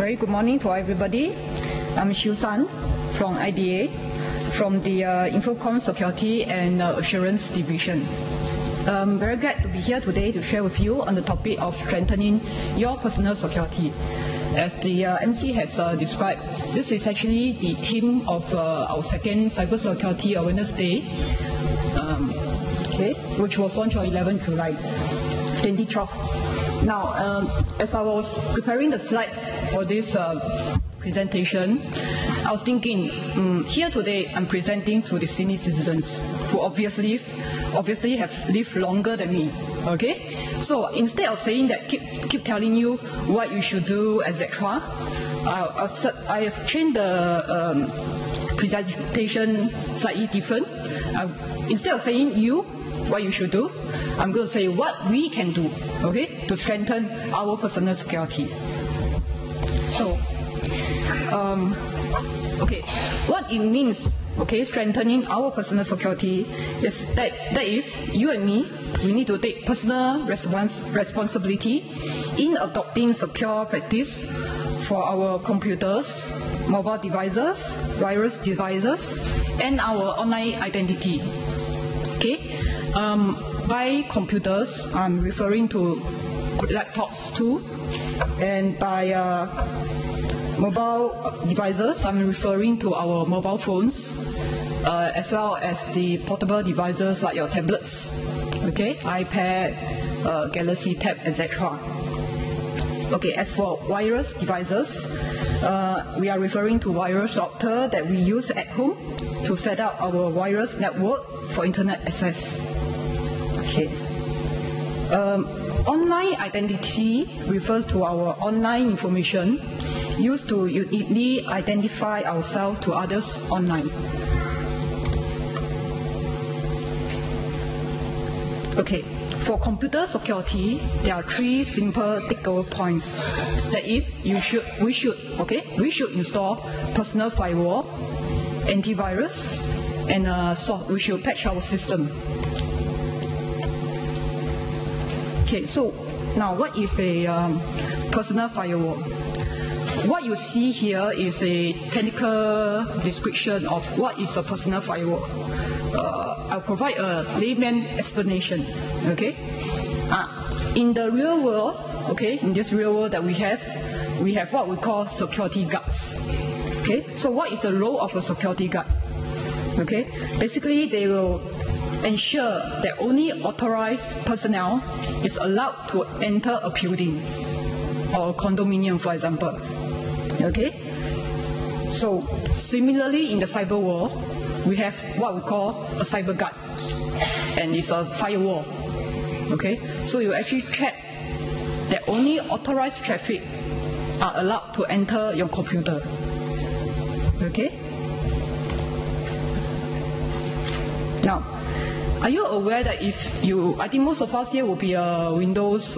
Very good morning to everybody. I'm Yu Siew San from IDA, from the Infocomm Security and Assurance Division. I'm very glad to be here today to share with you on the topic of strengthening your personal security. As the MC has described, this is actually the theme of our second Cybersecurity Awareness Day, which was launched on 11 July 2012. Now, as I was preparing the slides for this presentation, I was thinking, here today I'm presenting to the senior citizens who obviously have lived longer than me. Okay, so instead of saying that, keep telling you what you should do, etc., I have changed the presentation slightly different. Instead of saying what you should do, I'm going to say what we can do, okay, to strengthen our personal security. So, what it means, strengthening our personal security is that is you and me, we need to take personal responsibility in adopting secure practice for our computers, mobile devices, virus devices, and our online identity. Okay. By computers, I'm referring to laptops too, and by mobile devices, I'm referring to our mobile phones, as well as the portable devices like your tablets, iPad, Galaxy Tab, etc. Okay, as for wireless devices, we are referring to wireless router that we use at home to set up our wireless network for internet access. Okay. Online identity refers to our online information used to uniquely identify ourselves to others online. Okay, for computer security, there are three simple takeaway points. That is, we should install personal firewall, antivirus, and we should patch our system. Okay, so now what is a personal firewall? What you see here is a technical description of what is a personal firewall. I'll provide a layman explanation. Okay, in the real world, in this real world that we have what we call security guards. Okay, so what is the role of a security guard? Okay, basically they will ensure that only authorized personnel is allowed to enter a building or a condominium, for example. Okay? So, similarly in the cyber world, we have what we call a cyber guard, and it's a firewall. Okay? So you actually check that only authorized traffic are allowed to enter your computer. Okay? Now, are you aware that I think most of us here will be a Windows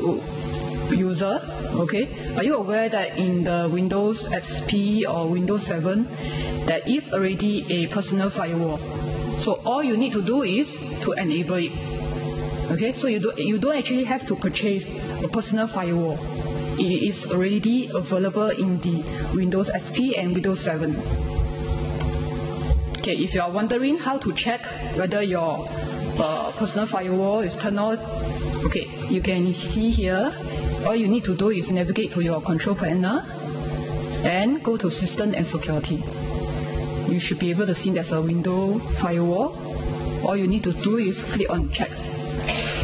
user, okay? Are you aware that in the Windows XP or Windows 7, there is already a personal firewall? So all you need to do is to enable it, okay? So you don't actually have to purchase a personal firewall. It is already available in the Windows XP and Windows 7. Okay, if you are wondering how to check whether your personal firewall is turned on, okay, you can see here. All you need to do is navigate to your control panel and go to System and Security. You should be able to see there's a window firewall. All you need to do is click on Check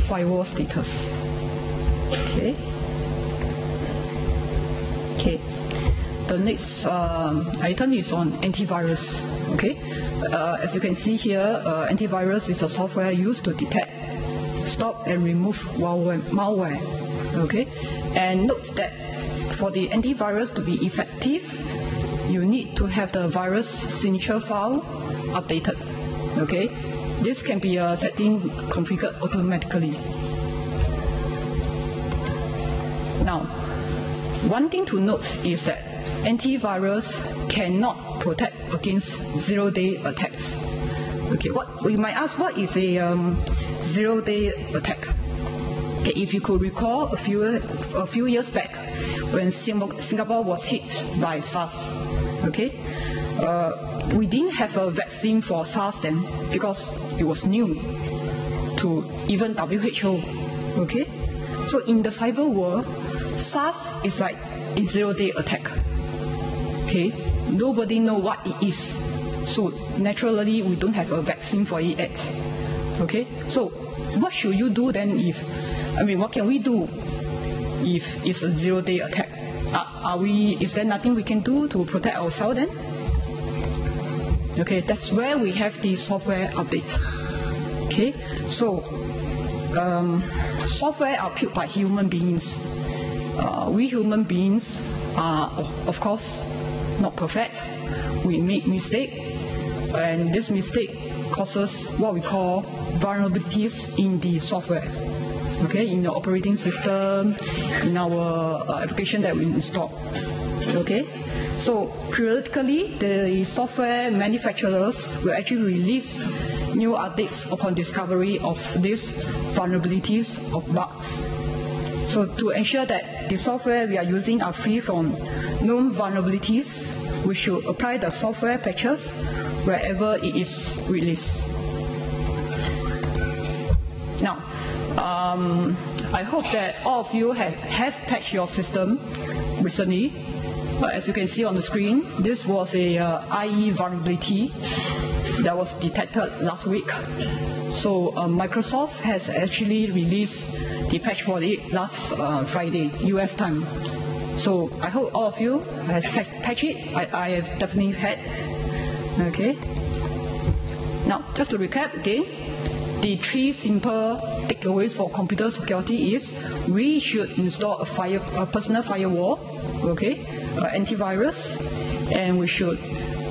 Firewall Status. Okay. Okay. The next item is on antivirus. Okay. As you can see here, antivirus is a software used to detect, stop, and remove malware. Okay, and note that for the antivirus to be effective, you need to have the virus signature file updated. Okay, this can be a setting configured automatically. Now, one thing to note is that antivirus cannot protect against zero-day attacks. Okay, you might ask, what is a zero-day attack? Okay, if you could recall a few years back, when Singapore was hit by SARS. Okay, we didn't have a vaccine for SARS then because it was new to even WHO. Okay, so in the cyber world, SARS is like a zero-day attack. Okay, nobody knows what it is, so naturally we don't have a vaccine for it yet. Okay, so what should you do then? What can we do if it's a zero-day attack? Is there nothing we can do to protect ourselves then? Okay, that's where we have the software updates. Okay, so software are built by human beings. We human beings are, of course, not perfect. We make mistakes, and this mistake causes what we call vulnerabilities in the software. Okay, in the operating system, in our application that we install. Okay, so periodically the software manufacturers will actually release new updates upon discovery of these vulnerabilities or bugs. So to ensure that the software we are using are free from known vulnerabilities, we should apply the software patches wherever it is released. Now, I hope that all of you have patched your system recently. But as you can see on the screen, this was a IE vulnerability that was detected last week. So Microsoft has actually released the patch for it last Friday, US time. So I hope all of you have patched it. I have definitely had. Okay. Now, just to recap again, the 3 simple takeaways for computer security is we should install a personal firewall, okay, antivirus, and we should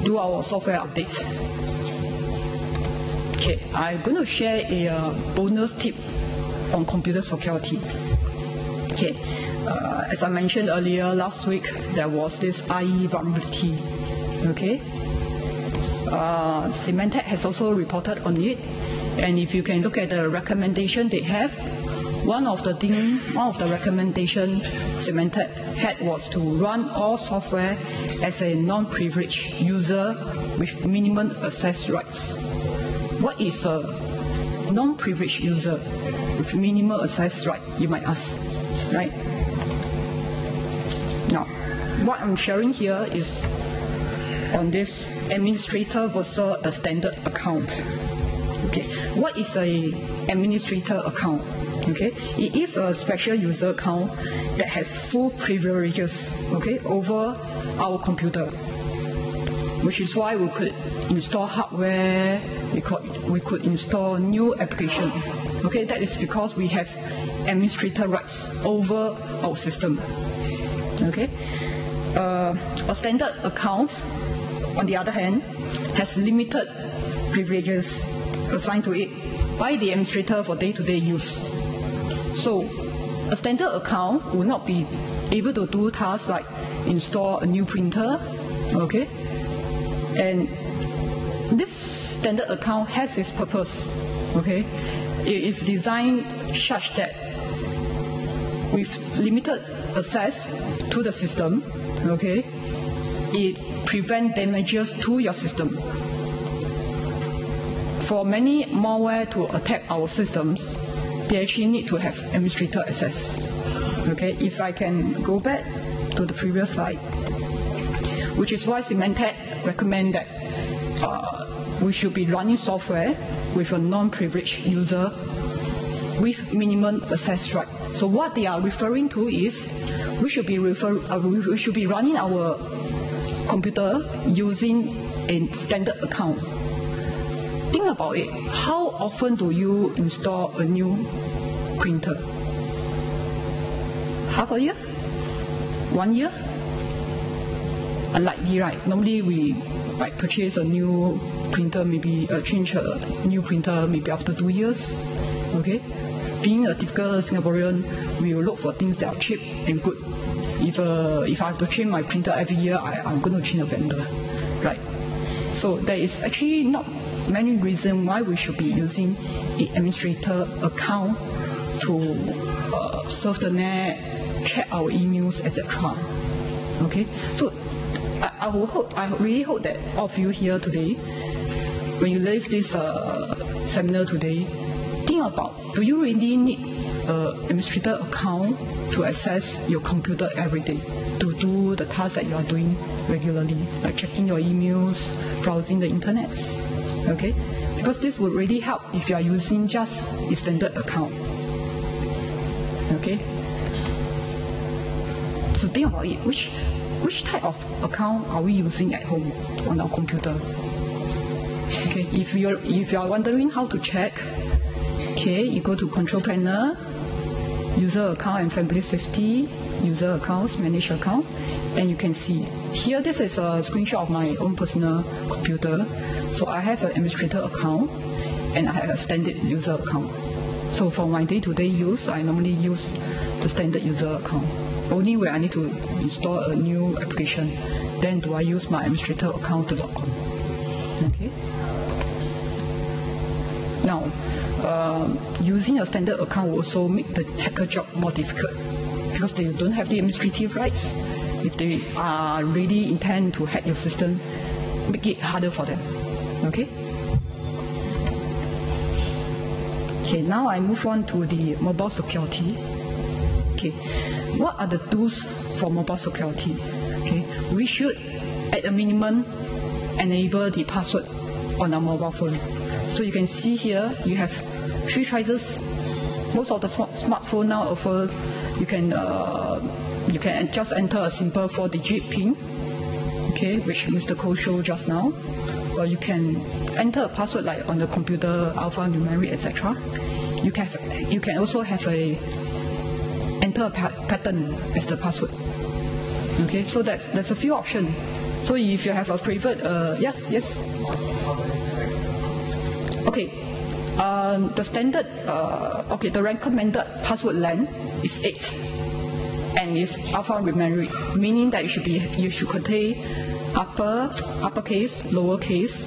do our software updates. Okay, I'm going to share a bonus tip on computer security. Okay, as I mentioned earlier, last week there was this IE vulnerability. Okay, Symantec has also reported on it, and if you can look at the recommendation they have, one of the recommendation Symantec had was to run all software as a non-privileged user with minimum access rights. What is a non-privileged user with minimal access right, you might ask, right? Now, what I'm sharing here is on this administrator versus a standard account. Okay, what is a administrator account? Okay, it is a special user account that has full privileges, okay, over our computer, which is why we could install hardware, we could install new application. Okay, that is because we have administrator rights over our system. Okay, a standard account, on the other hand, has limited privileges assigned to it by the administrator for day-to-day use. So, a standard account will not be able to do tasks like install a new printer, okay? And this standard account has its purpose, okay? It is designed such that with limited access to the system, okay, it prevents damages to your system. For many malware to attack our systems, they actually need to have administrator access. Okay, if I can go back to the previous slide, which is why Symantec recommend that we should be running software with a non-privileged user with minimum access right. So what they are referring to is we should be running our computer using a standard account. Think about it. How often do you install a new printer? Half a year? 1 year? Unlikely, right? Normally we might purchase a new printer, maybe change a new printer maybe after 2 years. Okay? Being a typical Singaporean, we will look for things that are cheap and good. If I have to change my printer every year, I'm going to change a vendor, right? So there is actually not many reasons why we should be using an administrator account to surf the net, check our emails, etc. Okay, so I really hope that all of you here today, when you leave this seminar today, think about, do you really need an administrator account to access your computer every day to do the tasks that you are doing regularly, like checking your emails, browsing the internet? Okay, because this would really help if you are using just a standard account. Okay, so think about it. Which type of account are we using at home on our computer? Okay, if you are wondering how to check, okay, you go to Control Panel, User Account and Family Safety, User Accounts, Manage Account, and you can see here. This is a screenshot of my own personal computer. So I have an administrator account and I have a standard user account. So for my day-to-day use, I normally use the standard user account. Only when I need to install a new application, then do I use my administrator account to log on. Okay. Now, using a standard account will also make the hacker job more difficult because they don't have the administrative rights. If they are really intend to hack your system, make it harder for them. Okay. Okay, now I move on to the mobile security. Okay, what are the tools for mobile security? Okay, we should, at a minimum, enable the password on our mobile phone. So you can see here, you have 3 choices. Most of the smartphone now offer, you can just enter a simple 4-digit PIN, okay, which Mr. Koh showed just now. Or you can enter a password like on the computer, alphanumeric, etc. You can also have enter a pattern as the password. Okay, so there's a few options. So if you have a favorite, yes. Okay, the standard, the recommended password length is 8, and is alphanumeric, meaning that you should contain uppercase, lowercase,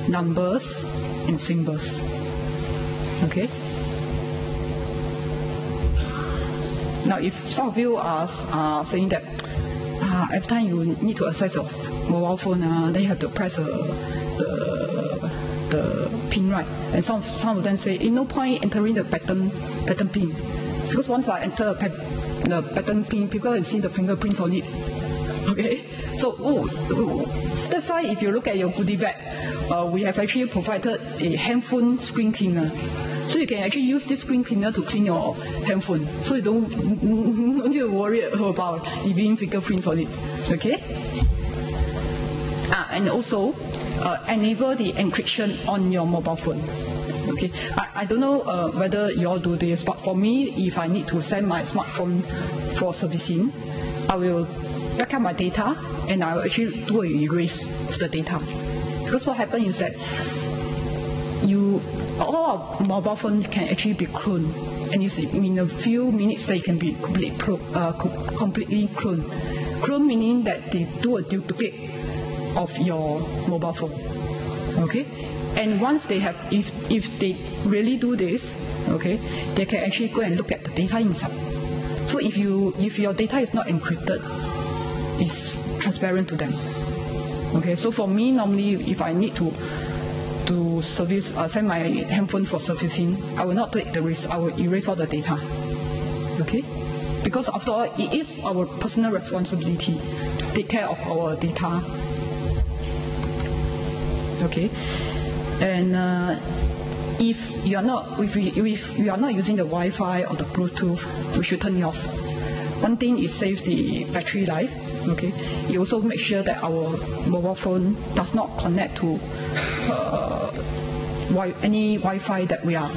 numbers, and symbols. Okay. Now, if some of you are saying that every time you need to access your mobile phone, then you have to press the PIN, right? And some of them say, no point entering the pattern PIN, because once I enter the pattern PIN, people can see the fingerprints on it. Okay, so that's why if you look at your goodie bag, we have actually provided a handphone screen cleaner. So you can actually use this screen cleaner to clean your handphone, so you don't need to worry about leaving fingerprints on it. Okay. And also enable the encryption on your mobile phone. Okay. I don't know whether you all do this, but for me, if I need to send my smartphone for servicing, I will back up my data and I will actually do an erase of the data. Because what happens is that all our mobile phone can actually be cloned, and it's in a few minutes that it can be completely cloned. Clone meaning that they do a duplicate of your mobile phone. Okay, and once they have, if they really do this, okay, they can actually go and look at the data inside. So if your data is not encrypted, it's transparent to them. Okay, so for me, normally, if I need to send my handphone for servicing, I will not take the risk. I will erase all the data. Okay, because after all, it is our personal responsibility to take care of our data. Okay, and if you are not using the Wi-Fi or the Bluetooth, we should turn it off. One thing is save the battery life. Okay, you also make sure that our mobile phone does not connect to any Wi-Fi that we are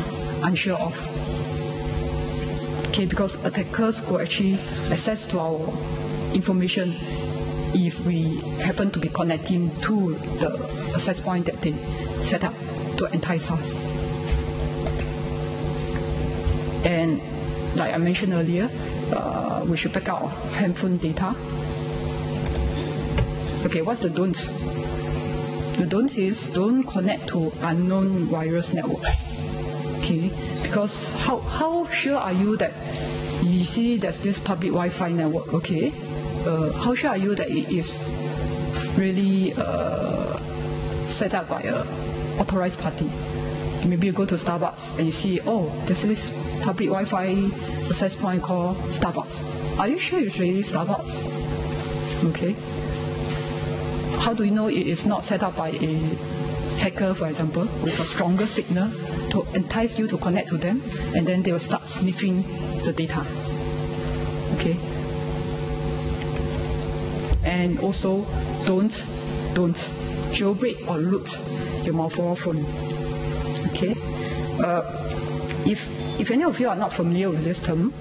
unsure of. Okay, because attackers could actually access to our information if we happen to be connecting to the access point that they set up to entice us. And like I mentioned earlier, we should back up our handphone data. Okay, what's the don't? The don't is don't connect to unknown virus network. Okay, because how sure are you that You see there's this public Wi-Fi network, okay? How sure are you that it is really set up by an authorized party? Maybe you go to Starbucks and you see, oh, there's this public Wi-Fi access point called Starbucks. Are you sure it's really Starbucks? Okay. How do you know it is not set up by a hacker, for example, with a stronger signal to entice you to connect to them, and then they will start sniffing the data? Okay. And also, don't jailbreak or root your mobile phone. Okay. If any of you are not familiar with this term,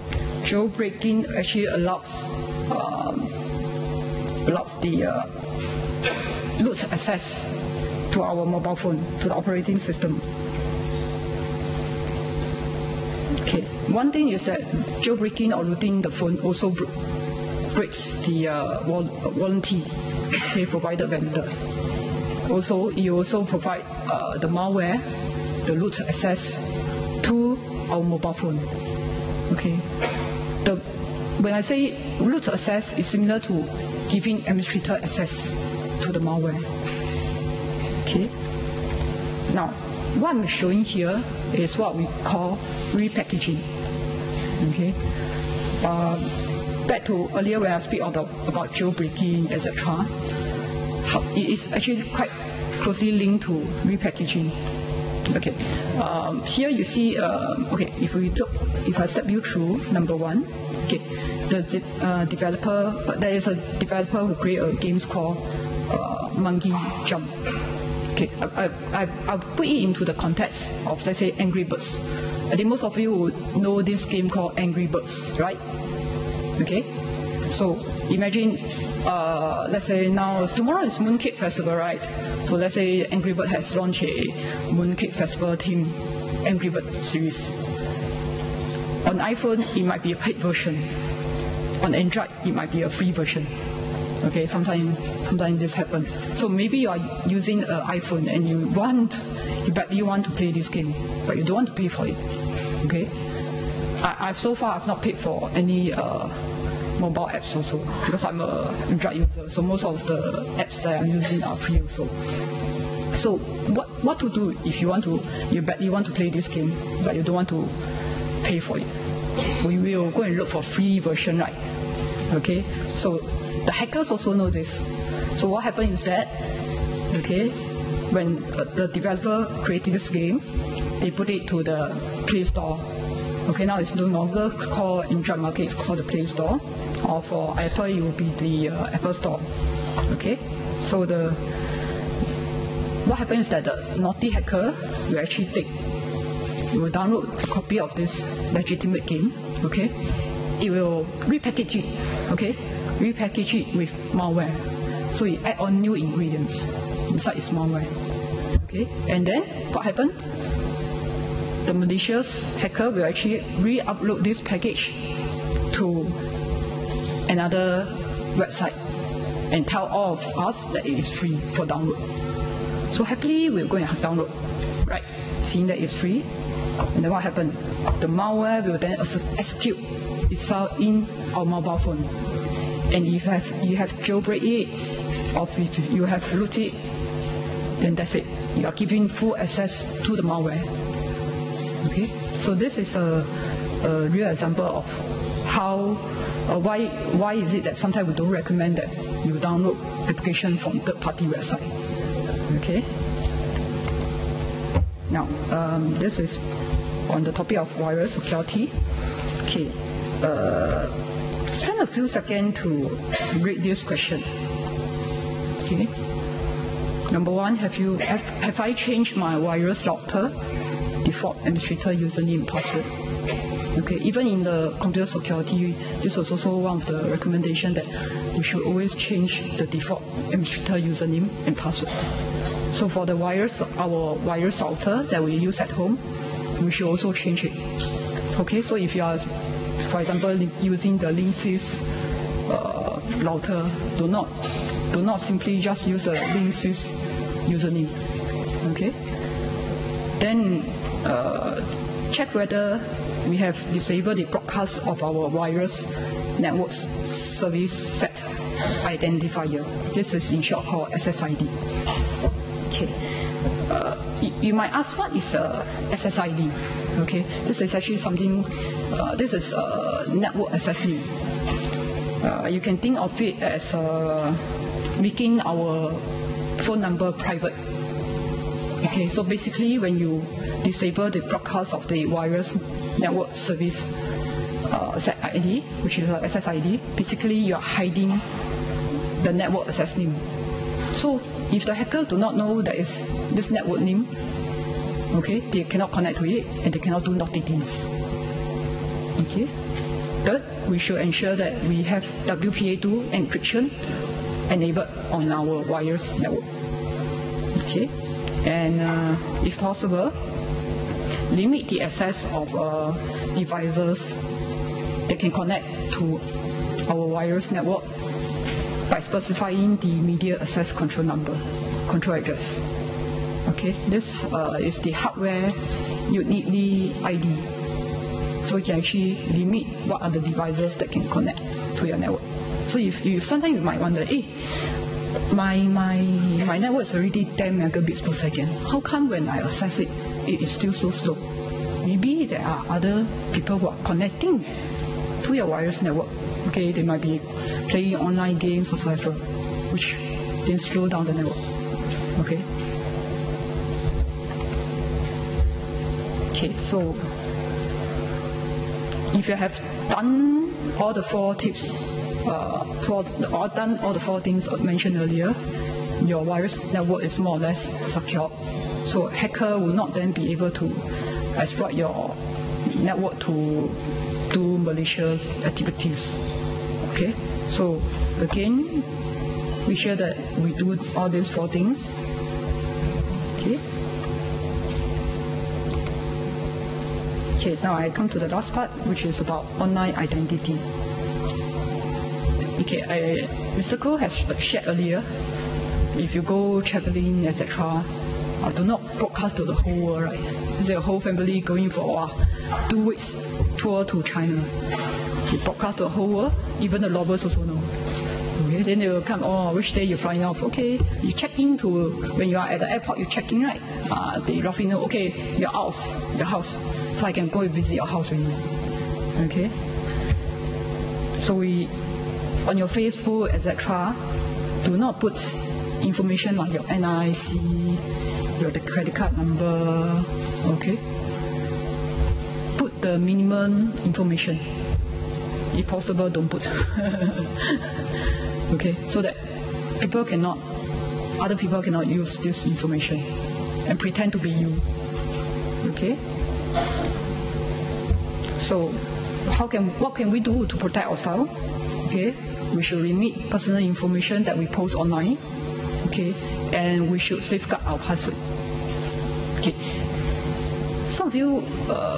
jailbreaking actually allows the root access to our mobile phone, to the operating system. Okay. One thing is that jailbreaking or rooting the phone also breaks the warranty, okay, provided vendor. Also, you also provide the malware, the root access to our mobile phone. Okay. When I say root access, it's similar to giving administrator access to the malware. Okay. Now, what I'm showing here is what we call repackaging. Okay. Back to earlier when I speak about jailbreaking, etc. It is actually quite closely linked to repackaging. Okay. Here you see. Okay. If I step you through number one. Okay. There is a developer who created a game called Monkey Jump. Okay, I'll put it into the context of, let's say, Angry Birds. I think most of you would know this game called Angry Birds, right? Okay, so imagine, let's say tomorrow is Mooncake Festival, right? So let's say Angry Bird has launched a Mooncake Festival themed Angry Bird series. On iPhone, it might be a paid version. On Android, it might be a free version. Okay, sometimes this happens. So maybe you are using an iPhone and you badly want to play this game, but you don't want to pay for it. Okay, so far I've not paid for any mobile apps also, because I'm an Android user. So most of the apps that I'm using are free also. So what to do if you badly want to play this game, but you don't want to pay for it? We will go and look for free version, right? Okay, so the hackers also know this. So what happened is that, okay, when the developer created this game, they put it to the Play Store. Okay, now it's no longer called Android market, it's called the Play Store. Or for Apple, it will be the Apple Store. Okay, so what happens is that the naughty hacker will actually will download a copy of this legitimate game. Okay, it will repackage it. Okay, repackage it with malware. So it add on new ingredients inside its malware. Okay, and then what happened? The malicious hacker will actually re-upload this package to another website and tell all of us that it is free for download. So happily we're going to download, right? Seeing that it's free. And then what happened? The malware will then execute itself in our mobile phone. And if you have jailbreak it, or if you have root it, then that's it. You are giving full access to the malware. Okay? So this is a real example of how, why is it that sometimes we don't recommend that you download application from third-party website. Okay? Now, this is on the topic of virus security. Okay, spend a few seconds to read this question. Okay. Number one, have I changed my virus router default administrator username and password? Okay, even in the computer security, this was also one of the recommendations that we should always change the default administrator username and password. So for the our virus router that we use at home, we should also change it. Okay, so if you are, for example, using the Linksys router, do not simply just use the Linksys username. Okay. Then check whether we have disabled the broadcast of our wireless network service set identifier. This is in short called SSID. Okay. You might ask, what is a SSID? Okay, this is actually something. This is a network access name. You can think of it as making our phone number private. Okay, so basically, when you disable the broadcast of the wireless network service SID, which is a SSID, basically you are hiding the network access name. So if the hacker do not know that is this network name, okay, they cannot connect to it and they cannot do naughty things. Okay. Third, we should ensure that we have WPA2 encryption enabled on our wireless network. Okay. And if possible, limit the access of devices that can connect to our wireless network by specifying the media access control number, control address. Okay, this is the hardware uniquely ID. So you can actually limit what are the devices that can connect to your network. So if you sometimes you might wonder, hey, my network is already 10 megabits per second. How come when I access it, it is still so slow? Maybe there are other people who are connecting to your wireless network. Okay, they might be playing online games whatsoever, which then slow down the network. Okay. Okay, so if you have done all the 4 tips, done all the 4 things mentioned earlier, your wireless network is more or less secure. So a hacker will not then be able to exploit your network to do malicious activities. Okay, so again, be sure that we do all these 4 things. Okay. Okay, now I come to the last part, which is about online identity. Okay, Mr. Koh has shared earlier, if you go traveling, etc., do not broadcast to the whole world, right? Is a whole family going for 2 weeks tour to China. You broadcast to the whole world, even the robbers also know. Okay, then they will come, which day you're flying off? Okay, you check in to, when you are at the airport, you check in, right? They roughly know, okay, you're out of your house, so I can go and visit your house with you. Okay? So on your Facebook, etc., do not put information like your NIC, your credit card number, okay? Put the minimum information. If possible, don't put. Okay, so that other people cannot use this information and pretend to be you. Okay? So, what can we do to protect ourselves? Okay, we should limit personal information that we post online. Okay, and we should safeguard our password. Okay, some of you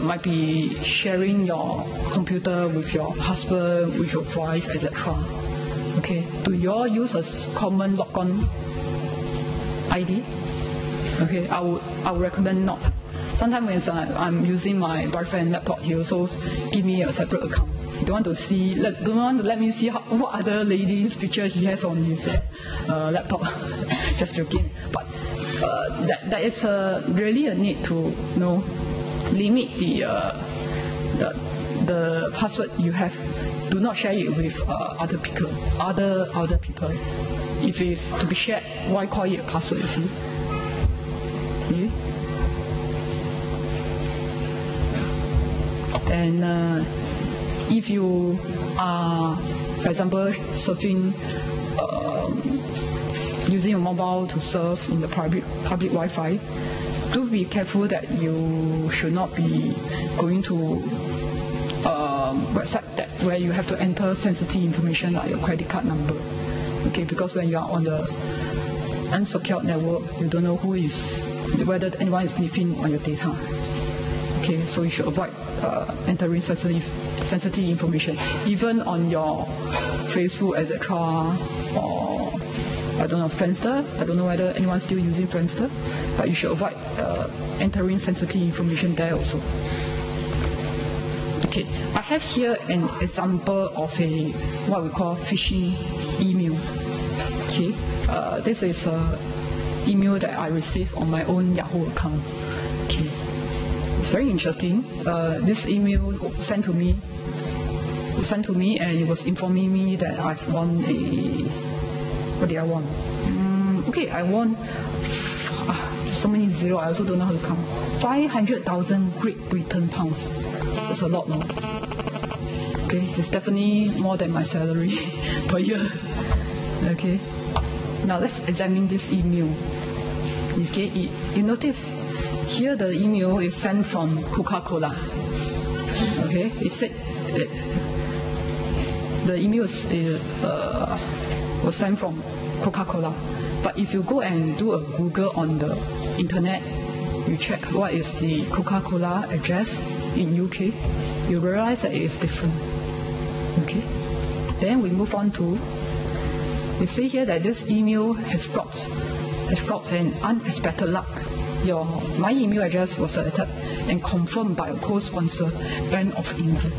might be sharing your computer with your husband, with your wife, etc. Okay, do you all use a common logon ID? Okay, I would recommend not. Sometimes when I'm using my boyfriend's laptop, he also give me a separate account. He don't want to let me see what other ladies' pictures he has on his laptop. Just joking. But that is really a need to limit the password you have. Do not share it with other people. If it's to be shared, why call it a password? You see. Okay. And if you are, for example, surfing, using your mobile to surf in the public Wi-Fi, do be careful that you should not be going to website where you have to enter sensitive information like your credit card number. Okay, because when you are on the unsecured network, you don't know whether anyone is sniffing on your data. Okay, so you should avoid entering sensitive information, even on your Facebook, etc., or I don't know, Friendster. I don't know whether anyone's still using Friendster, but you should avoid entering sensitive information there also. Okay, I have here an example of a what we call phishing email. Okay, this is an email that I received on my own Yahoo account. Okay, it's very interesting. This email sent to me, and it was informing me that I've won a. What did I won? Okay, I won. So many zeros. I also don't know how to count. 500,000 Great Britain pounds. That's a lot, no? Okay, it's definitely more than my salary per year. Okay, now let's examine this email. Okay, you notice here the email is sent from Coca-Cola. Okay, it said the email was sent from Coca-Cola. But if you go and do a Google on the internet, you check what is the Coca-Cola address in UK, you realize that it is different. Okay. Then we move on to, you see here that this email has brought an unexpected luck. My email address was selected and confirmed by a co-sponsor, Bank of England.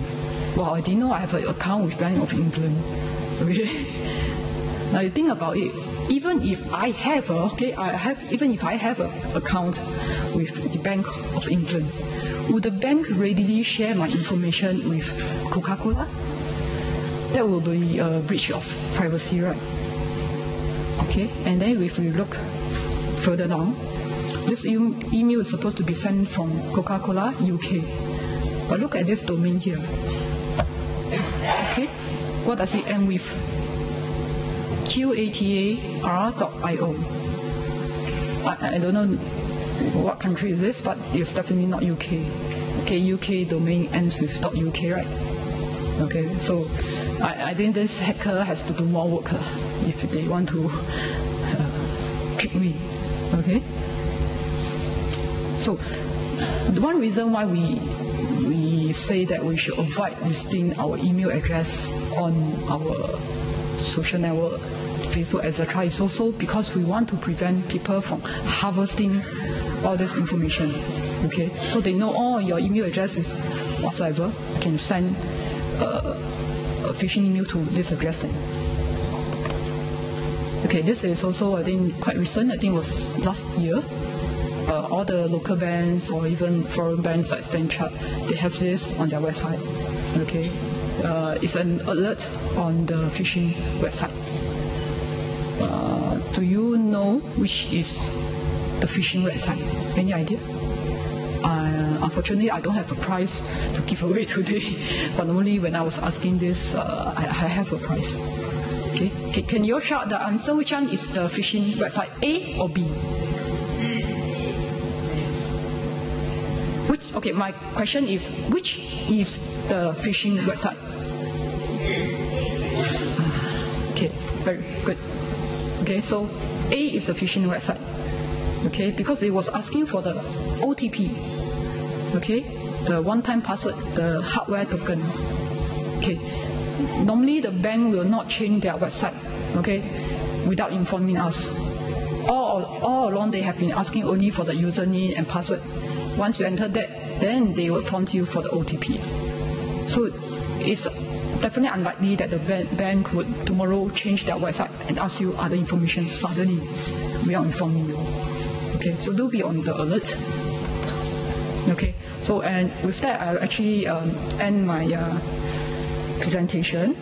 Wow, I didn't know I have an account with Bank of England. Okay. Now you think about it. Even if I have an account with the Bank of England, would the bank readily share my information with Coca-Cola? That will be a breach of privacy, right? Okay, and then if we look further down, this email is supposed to be sent from Coca-Cola UK. But look at this domain here. Okay, what does it end with? qatar.io. I don't know what country is this, but it's definitely not UK. Okay, UK domain ends with .uk, right? Okay, so I think this hacker has to do more work if they want to trick me. Okay. So the one reason why we say that we should avoid listing our email address on our social network, Facebook, etc., is also because we want to prevent people from harvesting all this information. Okay, so they know all your email address is whatsoever, can send a phishing email to this address then. Okay, this is also, I think, quite recent. I think it was last year. All the local banks or even foreign banks like Standard Chartered, they have this on their website. Okay, it's an alert on the phishing website. Do you know which is the phishing website? Any idea? Unfortunately, I don't have a prize to give away today, but only when I was asking this, I have a prize. Okay, can you shout the answer? Which one is the phishing website, A or B? Okay, my question is, which is the phishing website? Okay, very good. Okay, so A is the phishing website. Okay, because it was asking for the OTP. Okay, the one-time password, the hardware token. Okay, normally the bank will not change their website. Okay, without informing us. All along they have been asking only for the username and password. Once you enter that, then they will prompt you for the OTP. So it's definitely unlikely that the bank would tomorrow change their website and ask you other information suddenly without informing you. Okay, so do be on the alert. Okay, so and with that, I'll actually end my presentation.